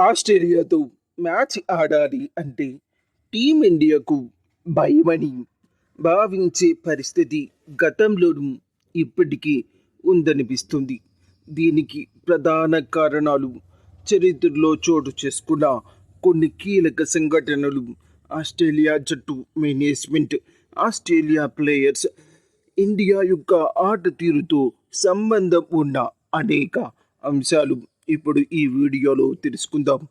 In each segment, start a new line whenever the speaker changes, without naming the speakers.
ఆస్ట్రేలియాతో match ఆడాలి అంటే టీమిండియాకు భయమని భావించే పరిస్థితి గతంలోనూ ఇప్పటికీ ఉందనిపిస్తుంది. దీనికి ప్రధాన కారణాలు చరిత్రలో చోటు చేసుకున్న కొన్ని కీలక సంఘటనలు, ఆస్ట్రేలియా జట్టు మేనేజ్మెంట్, ఆస్ట్రేలియా ప్లేయర్స్, ఇండియా యొక్క ఆట తీరుతో సంబంధం ఉన్న అనేక అంశాలు ఇప్పుడు ఈ వీడియోలో తెలుసుకుందాం.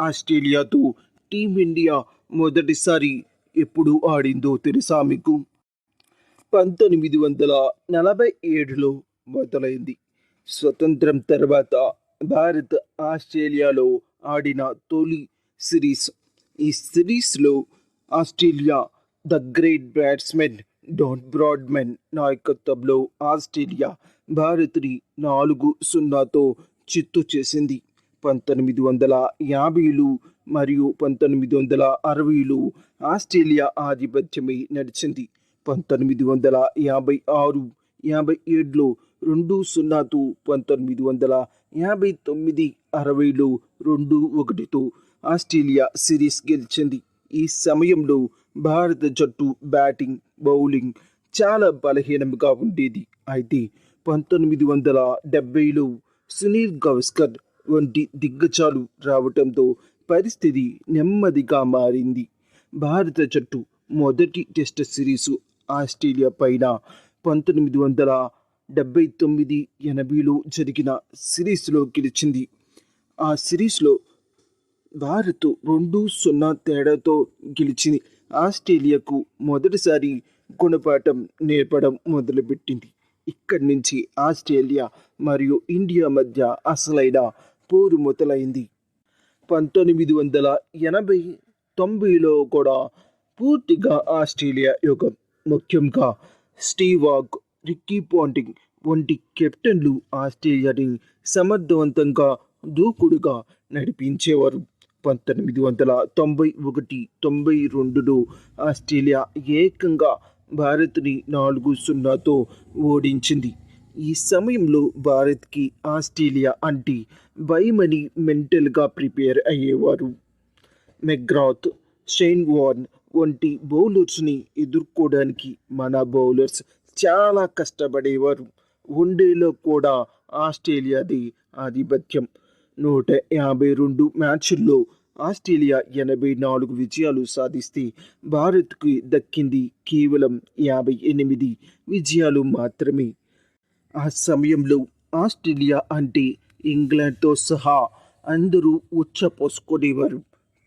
ఆస్ట్రేలియాతో టీమిండియా మొదటిసారి ఎప్పుడు ఆడిందో తెలుసా మీకు? 1947లో మొదలైంది. స్వతంత్రం తర్వాత భారత్ ఆస్ట్రేలియాలో ఆడిన తొలి సిరీస్. ఈ సిరీస్లో Australia the great batsmen Don Bradman నాయకత్వంలో ఆస్ట్రేలియా భారత్ని 4-0తో చిత్తు చేసింది. 1950లు మరియు 1960లు ఆస్ట్రేలియా ఆధిపత్యమే నడిచింది. 1956, 57లో 2-0తో, 1959, 60లో 2-1తో ఆస్ట్రేలియా సిరీస్ గెలిచింది. ఈ సమయంలో భారత జట్టు బ్యాటింగ్, బౌలింగ్ చాలా బలహీనంగా ఉండేది. అయితే 1970లో సునీల్ గవాస్కర్ వంటి దిగ్గజాలు రావడంతో పరిస్థితి నెమ్మదిగా మారింది. భారత జట్టు మొదటి టెస్ట్ సిరీసు ఆస్ట్రేలియా పైన 1979, 80లో జరిగిన సిరీస్లో గెలిచింది. ఆ సిరీస్లో భారత్ 2-0 తేడాతో గెలిచింది. ఆస్ట్రేలియాకు మొదటిసారి గుణపాఠం నేర్పడం మొదలుపెట్టింది. ఇక్కడి నుంచి ఆస్ట్రేలియా మరియు ఇండియా మధ్య అసలైన పోరు మొదలైంది. 1980-90లో కూడా పూర్తిగా ఆస్ట్రేలియా యుగం. ముఖ్యంగా స్టీవ్ వాగ్, రిక్కీ పాంటింగ్ వంటి కెప్టెన్లు ఆస్ట్రేలియాని సమర్థవంతంగా, దూకుడుగా నడిపించేవారు. 1991-92లో ఆస్ట్రేలియా ఏకంగా భారత్ని 4-0తో ఓడించింది. ఈ సమయంలో భారత్కి ఆస్ట్రేలియా అంటే భయమని మెంటల్గా ప్రిపేర్ అయ్యేవారు. మెగ్రాత్, షేన్ వార్న్ వంటి బౌలర్స్ని ఎదుర్కోవడానికి మన బౌలర్స్ చాలా కష్టపడేవారు. వన్డేలో కూడా ఆస్ట్రేలియాది ఆధిపత్యం. 152 మ్యాచ్ల్లో ఆస్ట్రేలియా 84 విజయాలు సాధిస్తే భారత్కి దక్కింది కేవలం 58 విజయాలు మాత్రమే. ఆ సమయంలో ఆస్ట్రేలియా అంటే ఇంగ్లాండ్తో సహా అందరూ ఉచ్చపోసుకునేవారు.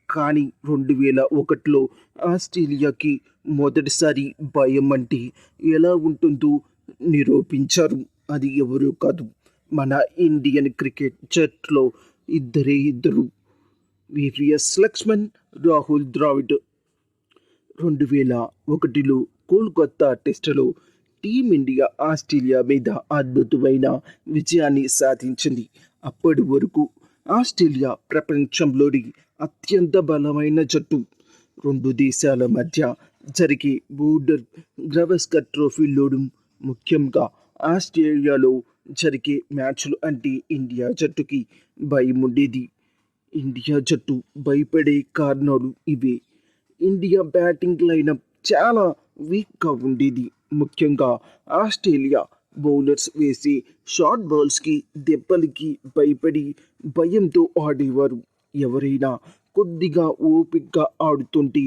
కానీ 2001లో ఆస్ట్రేలియాకి మొదటిసారి భయం అంటే ఎలా ఉంటుందో నిరూపించారు. అది ఎవరూ కాదు, మన ఇండియన్ క్రికెట్ జట్లో ఇద్దరు, వివిఎస్ లక్ష్మణ్, రాహుల్ ద్రావిడ్. 2001లో కోల్కతా టెస్టులో టీమిండియా ఆస్ట్రేలియా మీద అద్భుతమైన విజయాన్ని సాధించింది. అప్పటి వరకు ఆస్ట్రేలియా ప్రపంచంలోని అత్యంత బలమైన జట్టు. రెండు దేశాల మధ్య జరిగే బోర్డర్ గవాస్కర్ ట్రోఫీలోనూ, ముఖ్యంగా ఆస్ట్రేలియాలో జరిగే మ్యాచ్లు అంటే ఇండియా జట్టుకి భయం ఉండేది. ఇండియా జట్టు భయపడే కారణాలు ఇవే. ఇండియా బ్యాటింగ్ లైనప్ చాలా వీక్గా ఉండేది. ముఖ్యంగా ఆస్ట్రేలియా బౌలర్స్ వేసే షార్ట్ బాల్స్కి, దెబ్బలకి భయపడి భయంతో ఆడేవారు. ఎవరైనా కొద్దిగా ఓపికగా ఆడుతుంటే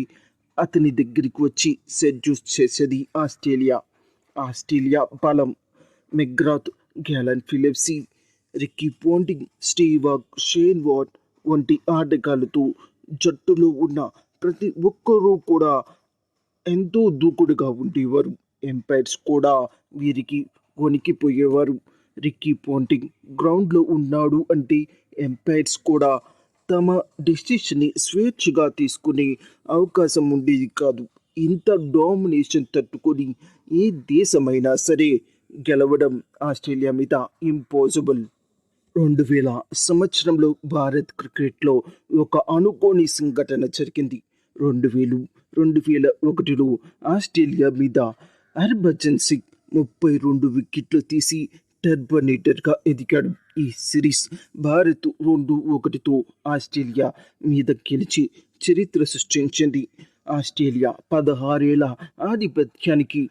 అతని దగ్గరికి వచ్చి సెడ్యూస్ చేసేది ఆస్ట్రేలియా. ఆస్ట్రేలియా బలం మెగ్రాత్, గ్యాలన్ ఫిలిప్స్, Ricky Ponting, Steve Waugh, Shane Warne వంటి ఆటగాళ్లతో జట్టులో ఉన్న ప్రతి ఒక్కరూ కూడా ఎంతో దూకుడుగా ఉండేవారు. ఎంపైర్స్ కూడా వీరికి వణికిపోయేవారు. రిక్కీ పాంటింగ్ గ్రౌండ్లో ఉన్నాడు అంటే ఎంపైర్స్ కూడా తమ డెసిషన్ని స్వేచ్ఛగా తీసుకునే అవకాశం ఉండేది కాదు. ఇంత డామినేషన్ తట్టుకొని ఏ దేశమైనా సరే గెలవడం ఆస్ట్రేలియా మీద ఇంపాసిబుల్. 2000 సంవత్సరంలో భారత్ క్రికెట్లో ఒక అనుకోని సంఘటన జరిగింది. 2001లో ఆస్ట్రేలియా మీద హర్భజన్ సింగ్ 32 వికెట్లు తీసి టర్బనేటర్గా ఎదిగాడు. ఈ సిరీస్ భారత్ 2-1తో ఆస్ట్రేలియా మీద గెలిచి చరిత్ర సృష్టించింది. ఆస్ట్రేలియా 16 ఏళ్ల ఆధిపత్యానికి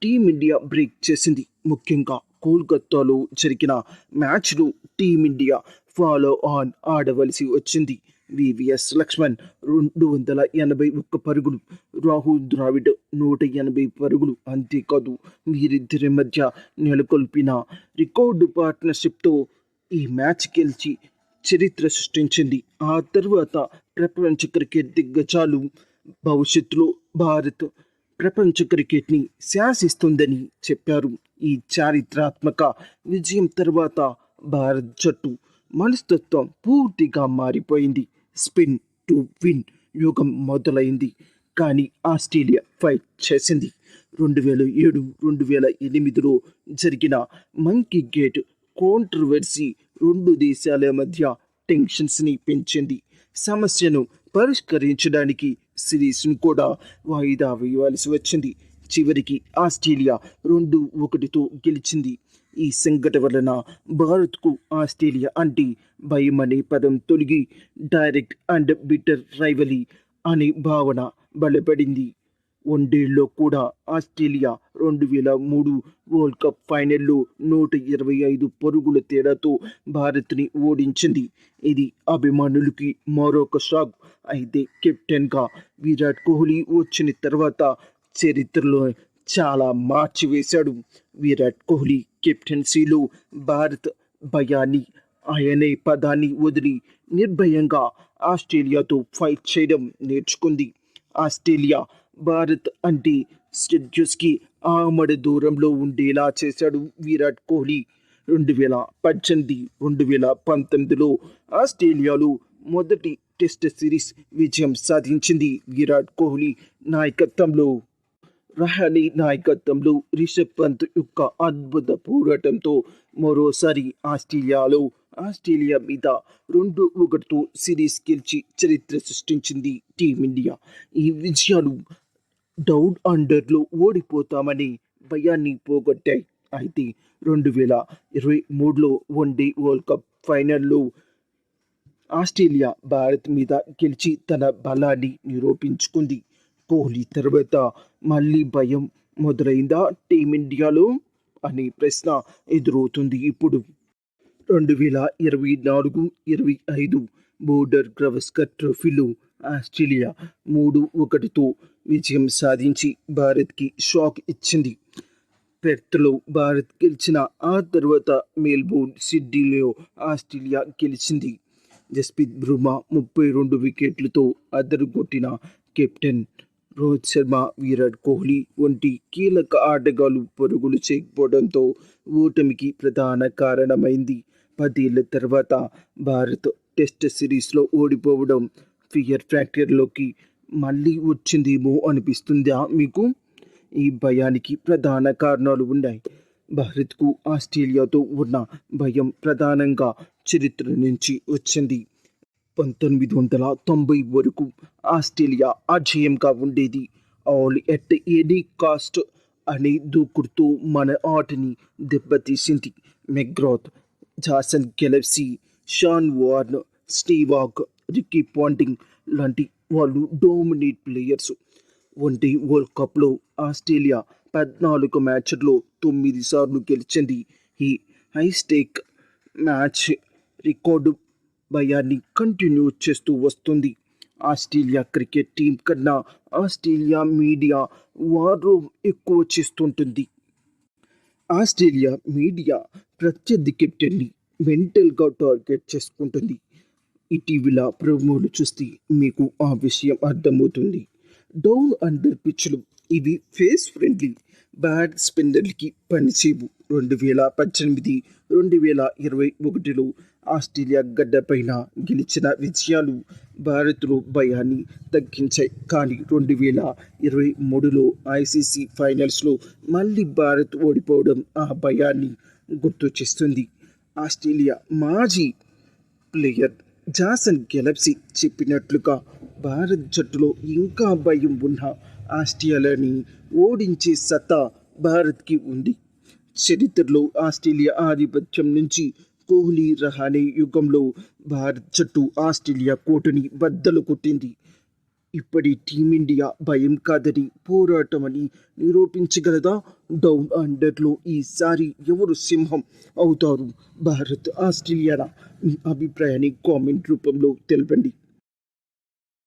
టీమిండియా బ్రేక్ చేసింది. ముఖ్యంగా కోల్కతాలో జరిగిన మ్యాచ్లో టీమిండియా ఫాలో ఆన్ ఆడవలసి వచ్చింది. వివిఎస్ లక్ష్మణ్ 281 పరుగులు, రాహుల్ ద్రావిడ్ 180 పరుగులు. అంతేకాదు వీరిద్దరి మధ్య నెలకొల్పిన రికార్డు పార్ట్నర్షిప్తో ఈ మ్యాచ్ గెలిచి చరిత్ర సృష్టించింది. ఆ తర్వాత ప్రపంచ క్రికెట్ దిగ్గజాలు భవిష్యత్తులో భారత్ ప్రపంచ క్రికెట్ని శాసిస్తుందని చెప్పారు. ఈ చారిత్రాత్మక విజయం తర్వాత భారత్ జట్టు మనస్తత్వం పూర్తిగా మారిపోయింది. స్పిన్ టు విన్ యుగం మొదలైంది. కానీ ఆస్ట్రేలియా ఫైట్ చేసింది. 2007-2008లో జరిగిన మంకీ గేట్ కాంట్రవర్సీ రెండు దేశాల మధ్య టెన్షన్స్ని పెంచింది. సమస్యను పరిష్కరించడానికి సిరీస్ను కూడా వాయిదా వేయవలసి వచ్చింది. చివరికి ఆస్ట్రేలియా 2-1తో గెలిచింది. ఈ సంఘటన వలన భారత్కు ఆస్ట్రేలియా అంటే భయం అనే పదం తొలగి డైరెక్ట్ అండ్ బిటర్ రైవలీ అనే భావన బలపడింది. వన్డేల్లో కూడా ఆస్ట్రేలియా 2003 వరల్డ్ కప్ ఫైనల్లో 125 పరుగుల తేడాతో భారత్ని ఓడించింది. ఇది అభిమానులకి మరొక షాక్. అయితే కెప్టెన్గా విరాట్ కోహ్లీ వచ్చిన తర్వాత చరిత్రలో చాలా మార్చివేశాడు. విరాట్ కోహ్లీ కెప్టెన్సీలో భారత్ భయాన్ని అనే పదాన్ని వదిలి నిర్భయంగా ఆస్ట్రేలియాతో ఫైట్ చేయడం నేర్చుకుంది. ఆస్ట్రేలియా భారత్ అంటే స్టేడియంస్కి ఆమడ దూరంలో ఉండేలా చేశాడు విరాట్ కోహ్లీ. 2018-2019లో ఆస్ట్రేలియాలో మొదటి టెస్ట్ సిరీస్ విజయం సాధించింది విరాట్ కోహ్లీ నాయకత్వంలో. రహానే నాయకత్వంలో రిషబ్ పంత్ యొక్క అద్భుత పోరాటంతో మరోసారి ఆస్ట్రేలియా మీద 2-1తో సిరీస్ గెలిచి చరిత్ర సృష్టించింది టీమిండియా. ఈ విజయాలు డౌన్ అండర్లో ఓడిపోతామనే భయాన్ని పోగొట్టాయి. అయితే 2023లో వన్డే వరల్డ్ కప్ ఫైనల్లో ఆస్ట్రేలియా భారత్ మీద గెలిచి తన బలాన్ని నిరూపించుకుంది. కోహ్లీ తర్వాత మళ్ళీ భయం మొదలైందా టీమిండియాలో అనే ప్రశ్న ఎదురవుతుంది ఇప్పుడు. 2024-25 బోర్డర్ గవస్కర్ ట్రోఫీలో ఆస్ట్రేలియా 3-1తో విజయం సాధించి భారత్కి షాక్ ఇచ్చింది. పెర్త్లో భారత్ గెలిచిన ఆ తర్వాత మెల్బోర్న్, సిడ్నీలో ఆస్ట్రేలియా గెలిచింది. జస్ప్రీత్ బుమ్రా 32 వికెట్లతో అదరగొట్టిన కెప్టెన్ రోహిత్ శర్మ, విరాట్ కోహ్లీ వంటి కీలక ఆటగాళ్లు పరుగులు చేయకపోవడంతో ఓటమికి ప్రధాన కారణమైంది. 10 ఏళ్ల తర్వాత భారత్ టెస్ట్ సిరీస్లో ఓడిపోవడం ఫియర్ ఫ్యాక్టర్లోకి మళ్ళీ వచ్చిందేమో అనిపిస్తుందా మీకు? ఈ భయానికి ప్రధాన కారణాలు ఉన్నాయి. భారత్కు ఆస్ట్రేలియాతో ఉన్న భయం ప్రధానంగా చరిత్ర నుంచి వచ్చింది. 1990 వరకు ఆస్ట్రేలియా అజేయంగా ఉండేది. ఆల్ ఎట్ ఎనీ కాస్ట్ అనే దూకుడుతో మన ఆటని దెబ్బతీసింది. మెక్గ్రాత్, జాసన్ గెలెప్సీ, Shane Warne, Steve Waugh, Ricky Ponting లాంటి వాళ్ళు డోమినేట్ ప్లేయర్స్. వన్డే వరల్డ్ కప్లో ఆస్ట్రేలియా 14 మ్యాచ్ల్లో 9 సార్లు గెలిచింది. ఈ హైస్టేక్ మ్యాచ్ రికార్డు భయాన్ని కంటిన్యూ చేస్తూ వస్తుంది. ఆస్ట్రేలియా క్రికెట్ టీం కన్నా ఆస్ట్రేలియా మీడియా వార్ రూమ్ ఎక్కువ చేస్తుంటుంది. ఆస్ట్రేలియా మీడియా ప్రత్యర్థి కెప్టెన్ని మెంటల్గా టార్గెట్ చేసుకుంటుంది. ఇటీవల ప్రోమోలు చూస్తే మీకు ఆ విషయం అర్థమవుతుంది. డౌన్ అండర్ పిచ్లు ఇవి ఫేస్ ఫ్రెండ్లీ బ్యాట్ స్పిన్నర్లకి పనిచేయవు. 2018-2021లో ఆస్ట్రేలియా గడ్డపైన గెలిచిన విజయాలు భారత్లో భయాన్ని తగ్గించాయి. కానీ 2023లో ఐసీసీ ఫైనల్స్లో మళ్ళీ భారత్ ఓడిపోవడం ఆ భయాన్ని గుర్తు చేస్తుంది. ఆస్ట్రేలియా మాజీ ప్లేయర్ జాసన్ గెలెప్సీ చెప్పినట్లుగా భారత్ జట్టులో ఇంకా భయం ఉన్న ఆస్ట్రేలియాని ఓడించే సత్తా భారత్కి ఉంది. చరిత్రలో ఆస్ట్రేలియా ఆధిపత్యం నుంచి కోహ్లీ రహానే యుగంలో భారత్ జట్టు ఆస్ట్రేలియా కోటని బద్దలు కొట్టింది. ఇప్పటి టీమిండియా భయం కాదని పోరాటమని నిరూపించగలదా? డౌన్ అండర్లో ఈసారి ఎవరు సింహం అవుతారు? భారత్ ఆస్ట్రేలియానా? మీ అభిప్రాయాన్ని కామెంట్ రూపంలో తెలపండి.